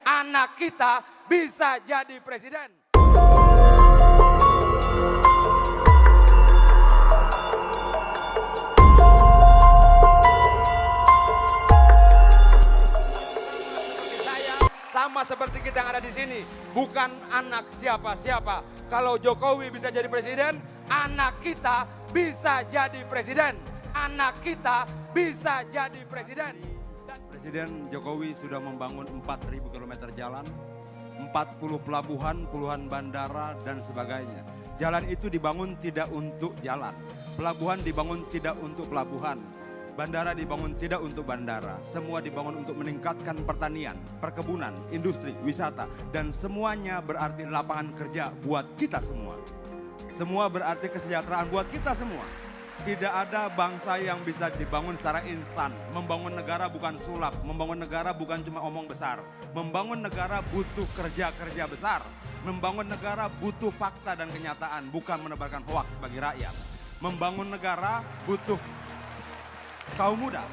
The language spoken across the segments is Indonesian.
anak kita bisa jadi presiden. Sama seperti kita yang ada di sini, bukan anak siapa-siapa. Kalau Jokowi bisa jadi presiden, anak kita bisa jadi presiden. Anak kita bisa jadi presiden. Presiden Jokowi sudah membangun 4.000 km jalan, 40 pelabuhan, puluhan bandara dan sebagainya. Jalan itu dibangun tidak untuk jalan, pelabuhan dibangun tidak untuk pelabuhan. Bandara dibangun tidak untuk bandara, semua dibangun untuk meningkatkan pertanian, perkebunan, industri, wisata. Dan semuanya berarti lapangan kerja buat kita semua. Semua berarti kesejahteraan buat kita semua. Tidak ada bangsa yang bisa dibangun secara instan. Membangun negara bukan sulap, membangun negara bukan cuma omong besar. Membangun negara butuh kerja-kerja besar. Membangun negara butuh fakta dan kenyataan, bukan menebarkan hoaks bagi rakyat. Membangun negara butuh kaum muda.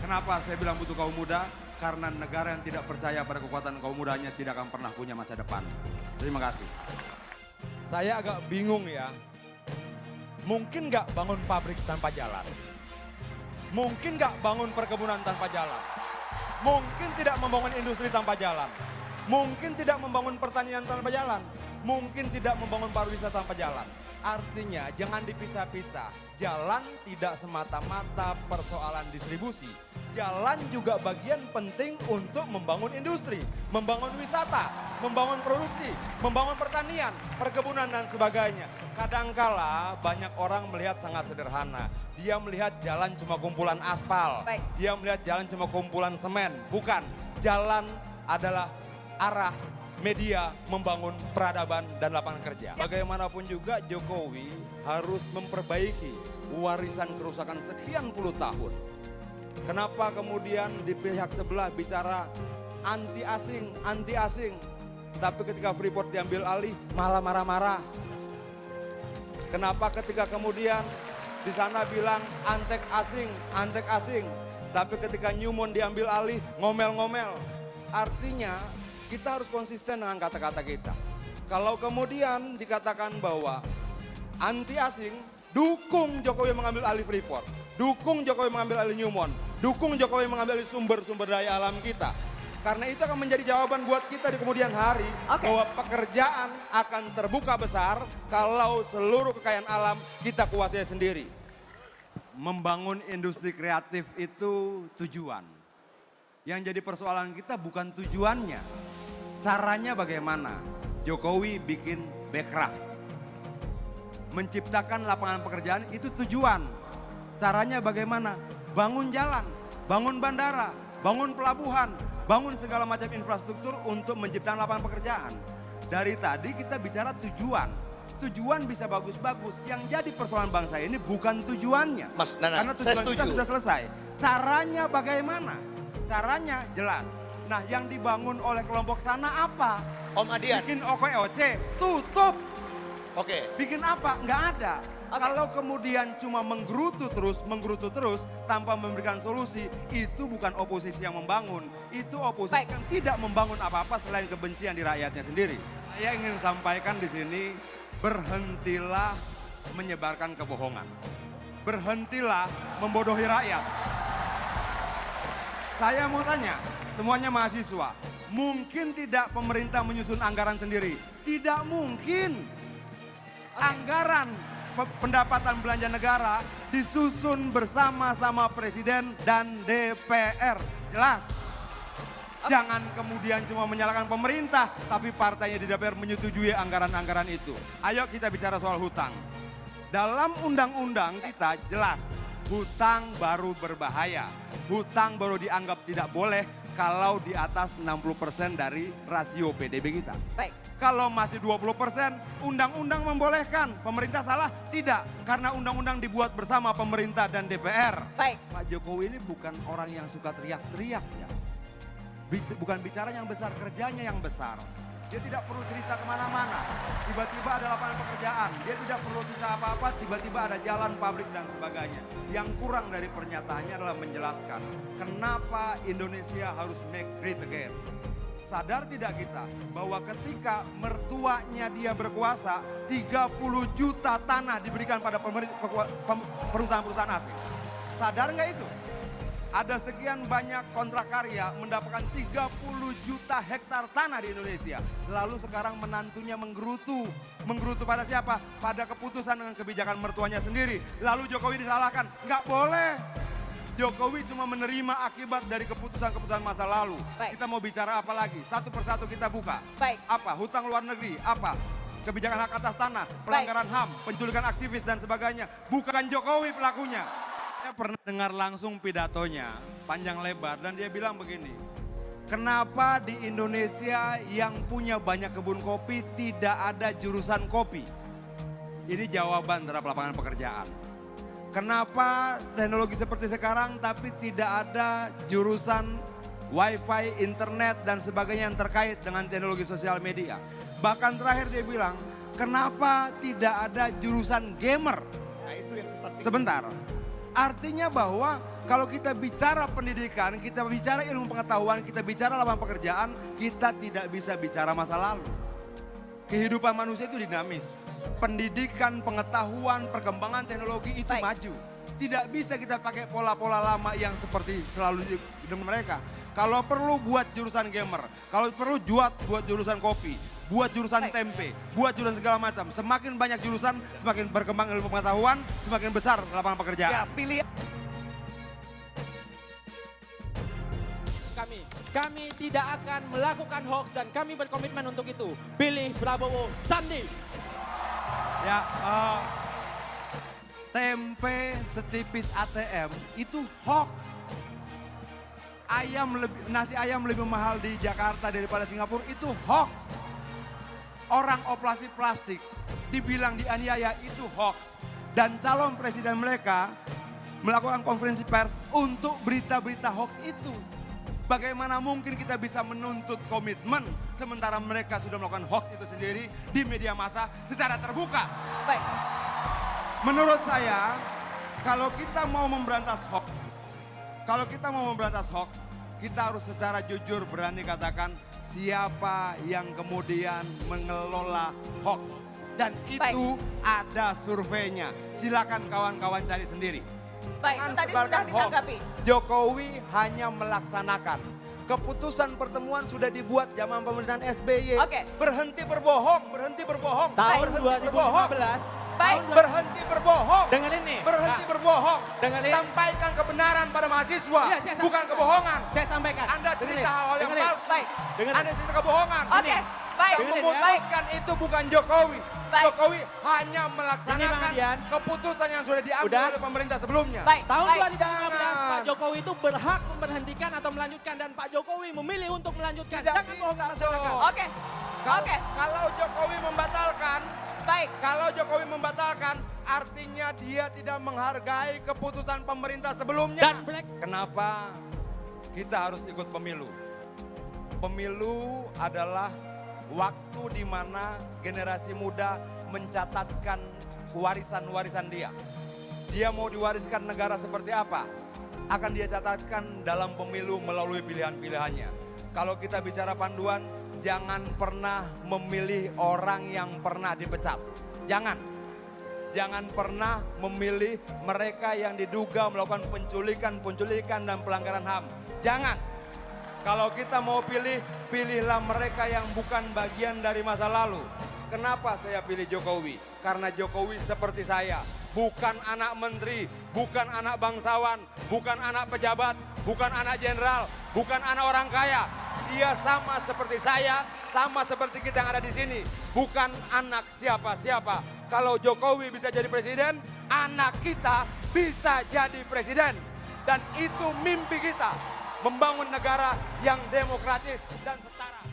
Kenapa saya bilang butuh kaum muda? Karena negara yang tidak percaya pada kekuatan kaum mudanya tidak akan pernah punya masa depan. Terima kasih. Saya agak bingung ya. Mungkin nggak bangun pabrik tanpa jalan? Mungkin nggak bangun perkebunan tanpa jalan? Mungkin tidak membangun industri tanpa jalan? Mungkin tidak membangun pertanian tanpa jalan? Mungkin tidak membangun pariwisata tanpa jalan? Artinya jangan dipisah-pisah. Jalan tidak semata-mata persoalan distribusi. Jalan juga bagian penting untuk membangun industri, membangun wisata, membangun produksi, membangun pertanian, perkebunan dan sebagainya. Kadangkala banyak orang melihat sangat sederhana. Dia melihat jalan cuma kumpulan aspal. Baik. Dia melihat jalan cuma kumpulan semen. Bukan, jalan adalah arah media membangun peradaban dan lapangan kerja. Bagaimanapun juga Jokowi harus memperbaiki warisan kerusakan sekian puluh tahun. Kenapa kemudian di pihak sebelah bicara anti asing, tapi ketika Freeport diambil alih malah marah-marah? Kenapa ketika kemudian di sana bilang antek asing, tapi ketika Newmont diambil alih ngomel-ngomel? Artinya kita harus konsisten dengan kata-kata kita. Kalau kemudian dikatakan bahwa anti asing, dukung Jokowi mengambil alih Freeport, dukung Jokowi mengambil alih Newmont, dukung Jokowi mengambil alih sumber-sumber daya alam kita. Karena itu akan menjadi jawaban buat kita di kemudian hari, bahwa pekerjaan akan terbuka besar kalau seluruh kekayaan alam kita kuasai sendiri. Membangun industri kreatif itu tujuan. Yang jadi persoalan kita bukan tujuannya. Caranya bagaimana? Jokowi bikin Bekraf. Menciptakan lapangan pekerjaan itu tujuan. Caranya bagaimana? Bangun jalan, bangun bandara, bangun pelabuhan, bangun segala macam infrastruktur untuk menciptakan lapangan pekerjaan. Dari tadi kita bicara tujuan. Tujuan bisa bagus-bagus. Yang jadi persoalan bangsa ini bukan tujuannya. Mas Nana, karena tujuan kita sudah selesai. Caranya bagaimana? Caranya jelas. Nah, yang dibangun oleh kelompok sana apa? Om Adian. Bikin OKOC, tutup. Oke. Bikin apa? Nggak ada. Kalau kemudian cuma menggerutu terus tanpa memberikan solusi, itu bukan oposisi yang membangun. Itu oposisi yang tidak membangun apa-apa selain kebencian di rakyatnya sendiri. Saya ingin sampaikan di sini, berhentilah menyebarkan kebohongan. Berhentilah membodohi rakyat. Saya mau tanya, semuanya mahasiswa, mungkin tidak pemerintah menyusun anggaran sendiri? Tidak mungkin. Anggaran pendapatan belanja negara disusun bersama-sama Presiden dan DPR. Jelas. Jangan kemudian cuma menyalahkan pemerintah, tapi partainya di DPR menyetujui anggaran-anggaran itu. Ayo kita bicara soal hutang. Dalam undang-undang kita jelas, hutang baru berbahaya. Hutang baru dianggap tidak boleh kalau di atas 60% dari rasio PDB kita. Baik. Kalau masih 20%, undang-undang membolehkan. Pemerintah salah? Tidak, karena undang-undang dibuat bersama pemerintah dan DPR. Baik. Pak Jokowi ini bukan orang yang suka teriak-teriak ya. Bukan bicara yang besar, kerjanya yang besar. Dia tidak perlu cerita kemana-mana. Tiba-tiba ada lapangan pekerjaan. Dia tidak perlu cerita apa-apa, tiba-tiba ada jalan, pabrik dan sebagainya. Yang kurang dari pernyataannya adalah menjelaskan kenapa Indonesia harus make great again. Sadar tidak kita bahwa ketika mertuanya dia berkuasa, 30 juta tanah diberikan pada perusahaan-perusahaan asing. Sadar nggak itu? Ada sekian banyak kontrak karya mendapatkan 30 juta hektar tanah di Indonesia. Lalu sekarang menantunya menggerutu. Menggerutu pada siapa? Pada keputusan dengan kebijakan mertuanya sendiri. Lalu Jokowi disalahkan. Nggak boleh. Jokowi cuma menerima akibat dari keputusan-keputusan masa lalu. Baik. Kita mau bicara apa lagi? Satu persatu kita buka. Baik. Apa? Hutang luar negeri. Apa? Kebijakan hak atas tanah, pelanggaran HAM, penculikan aktivis dan sebagainya. Bukan Jokowi pelakunya. Saya pernah dengar langsung pidatonya, panjang lebar, dan dia bilang begini. Kenapa di Indonesia yang punya banyak kebun kopi tidak ada jurusan kopi? Ini jawaban terhadap lapangan pekerjaan. Kenapa teknologi seperti sekarang tapi tidak ada jurusan wifi, internet dan sebagainya yang terkait dengan teknologi sosial media. Bahkan terakhir dia bilang, kenapa tidak ada jurusan gamer? Nah itu yang sesat. Sebentar, artinya bahwa kalau kita bicara pendidikan, kita bicara ilmu pengetahuan, kita bicara lapangan pekerjaan, kita tidak bisa bicara masa lalu. Kehidupan manusia itu dinamis. Pendidikan, pengetahuan, perkembangan teknologi itu maju. Tidak bisa kita pakai pola-pola lama yang seperti selalu dengan mereka. Kalau perlu buat jurusan gamer, kalau perlu buat jurusan kopi, buat jurusan tempe, buat jurusan segala macam. Semakin banyak jurusan, semakin berkembang ilmu pengetahuan, semakin besar lapangan pekerjaan. Ya, pilih. Kami tidak akan melakukan hoax dan kami berkomitmen untuk itu. Pilih Prabowo Sandi. Ya, tempe setipis ATM itu hoax. Nasi ayam lebih mahal di Jakarta daripada Singapura itu hoax. Orang operasi plastik dibilang dianiaya itu hoax. Dan calon presiden mereka melakukan konferensi pers untuk berita-berita hoax itu. Bagaimana mungkin kita bisa menuntut komitmen sementara mereka sudah melakukan hoax itu sendiri di media massa secara terbuka. Baik. Menurut saya, kalau kita mau memberantas hoax, kita harus secara jujur berani katakan siapa yang kemudian mengelola hoax. Dan itu ada surveinya. Silakan kawan-kawan cari sendiri. Baik, itu tadi sudah ditanggapi. Jokowi hanya melaksanakan. Keputusan pertemuan sudah dibuat zaman pemerintahan SBY. Oke. Berhenti berbohong, berhenti berbohong. Tahun berhenti berbohong. 2015. Baik. Berhenti berbohong. Dengan ini. Berhenti berbohong. Dengan ini. Sampaikan kebenaran pada mahasiswa, Iya, saya bukan kebohongan. Saya sampaikan. Anda cerita hal yang Dengerin. palsu. Baik. Dengerin. Anda cerita kebohongan. Oke, baik. Yang Dengerin ya. memutuskan itu bukan Jokowi. Baik. Jokowi hanya Ini, melaksanakan Bang Adian. keputusan yang sudah diambil Udah. oleh pemerintah sebelumnya. Baik. Tahun baik. 2015 Pak Jokowi itu berhak memberhentikan atau melanjutkan dan Pak Jokowi memilih untuk melanjutkan. Tidak Jangan bohong bisa masyarakat. dong. Oke. Kalau, Oke. kalau Jokowi membatalkan, Baik. artinya dia tidak menghargai keputusan pemerintah sebelumnya. Dan Kenapa kita harus ikut pemilu? Pemilu adalah waktu di mana generasi muda mencatatkan warisan-warisan dia. Dia mau diwariskan negara seperti apa? Akan dia catatkan dalam pemilu melalui pilihan-pilihannya. Kalau kita bicara panduan, jangan pernah memilih orang yang pernah dipecat. Jangan. Jangan pernah memilih mereka yang diduga melakukan penculikan dan pelanggaran HAM. Jangan. Kalau kita mau pilih, pilihlah mereka yang bukan bagian dari masa lalu. Kenapa saya pilih Jokowi? Karena Jokowi seperti saya. Bukan anak menteri, bukan anak bangsawan, bukan anak pejabat, bukan anak jenderal, bukan anak orang kaya. Dia sama seperti saya, sama seperti kita yang ada di sini. Bukan anak siapa-siapa. Kalau Jokowi bisa jadi presiden, anak kita bisa jadi presiden. Dan itu mimpi kita. Membangun negara yang demokratis dan setara.